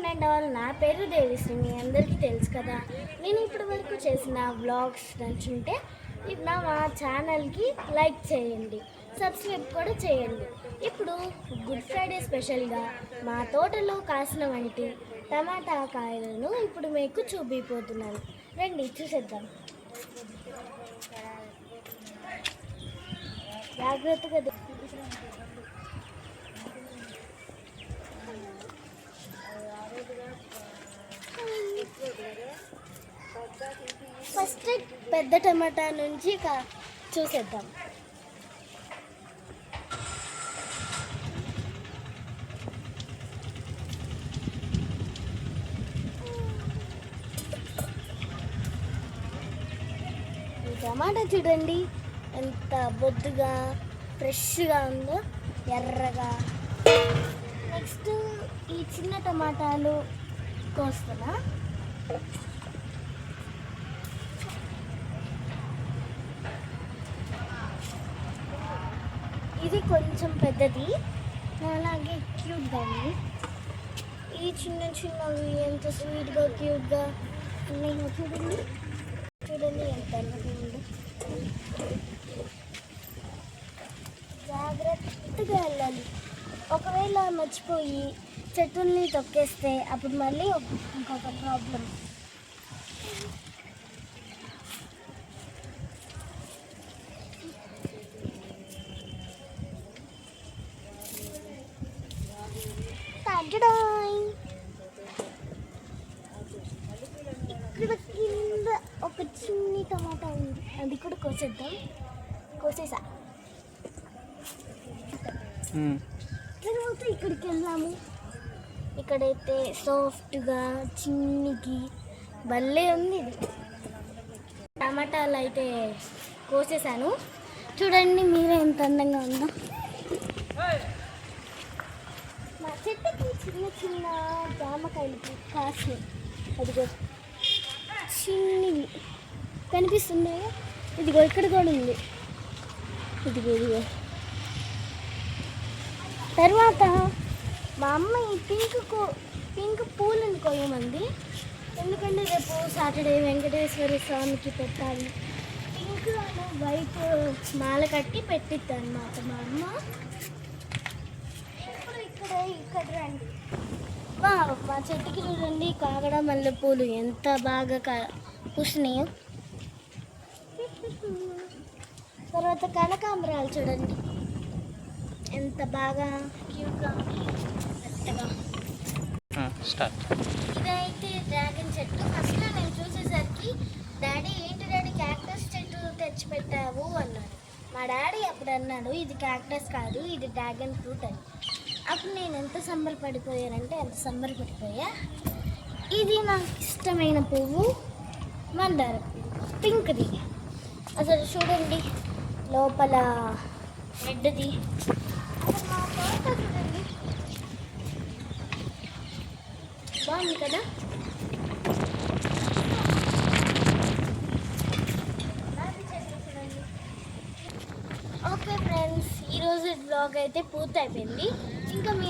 And all, నా పేరు దేవిశ్రీ. మీ అందరికీ తెలుసు కదా. నేను ఇప్పటి వరకు చేసిన వ్లాగ్స్ నచ్చుంటే మా ఛానల్కి లైక్ చేయండి, సబ్స్క్రైబ్ కూడా చేయండి. ఇప్పుడు గుడ్ ఫ్రైడే స్పెషల్గా మా తోటలో కాసిన వంటి టమాటా కాయలను ఇప్పుడు మీకు చూపిపోతున్నాను. రండి చూసేద్దాం. జాగ్రత్తగా ఫస్ట్ పెద్ద టమాటా నుంచి చూసేద్దాం. ఈ టమాటా చూడండి ఎంత బొద్దుగా ఫ్రెష్గా ఉందో, ఎర్రగా. నెక్స్ట్ ఈ చిన్న టమాటాలు కోస్తున్నా. ఇది కొంచెం పెద్దది, అలాగే క్యూట్గా ఉంది. ఈ చిన్న చిన్నవి ఎంత స్వీట్గా క్యూట్గా ఉన్నాయో చూడండి. చూడండి ఎంత అందంగా ఉందో. జాగ్రత్తగా వెళ్ళాలి. ఒకవేళ మర్చిపోయి చెట్టుల్ని తొక్కేస్తే అప్పుడు మళ్ళీ ఇంకొక ప్రాబ్లం. ఇక్కడ కింద ఒక చిన్ని టమాటా ఉంది, అది కూడా కోసేసా. తర్వాత ఇక్కడికి వెళ్ళాము. ఇక్కడైతే సాఫ్ట్గా చిన్నికి భలే ఉంది. ఇది టమాటాలు అయితే కోసేసాను. చూడండి మీరే ఎంత అందంగా ఉందో. మా చెట్టుకి చిన్న చిన్న జామకాయలు కాసినాయి. అదిగో చిన్నవి కనిపిస్తున్నాయో. ఇదిగో ఇక్కడ కూడా ఉంది. ఇదిగో తర్వాత మా అమ్మ ఈ పింక్ పూలను కోయమంది. ఎందుకంటే రేపు సాటర్డే వెంకటేశ్వర స్వామికి పెట్టాలి. పింక్ వైట్ మాల కట్టి పెట్టిద్ది అన్నమాట మా అమ్మ. ఇప్పుడు ఇక్కడ రండి. మా చెట్టుకి చూడండి కాగడ మల్లెపూలు ఎంత బాగా పూసినాయో. తర్వాత కనకాంబరాలు చూడండి ఎంత బాగా క్యూట్గా మెత్తగా. ఇదైతే డ్రాగన్ చెట్టు. ఫస్ట్ నేను చూసేసరికి డాడీ ఏంటి డాడీ క్యాక్టస్ చెట్టు తెచ్చిపెట్టావు అన్నాడు. మా డాడీ అప్పుడు అన్నాడు ఇది క్యాక్టస్ కాదు, ఇది డ్రాగన్ ఫ్రూట్ అని. అప్పుడు నేను ఎంత సంబరపడిపోయానంటే అంత సంబరపడిపోయా. ఇది నాకు ఇష్టమైన పువ్వు మందార పింక్ది. అసలు చూడండి లోపల రెడ్ది. మా తోట చూడండి బాగుంది కదా. ఓకే ఫ్రెండ్స్, ఈరోజు బ్లాగ్ అయితే పూర్తి అయిపోయింది. ఇంకా మీ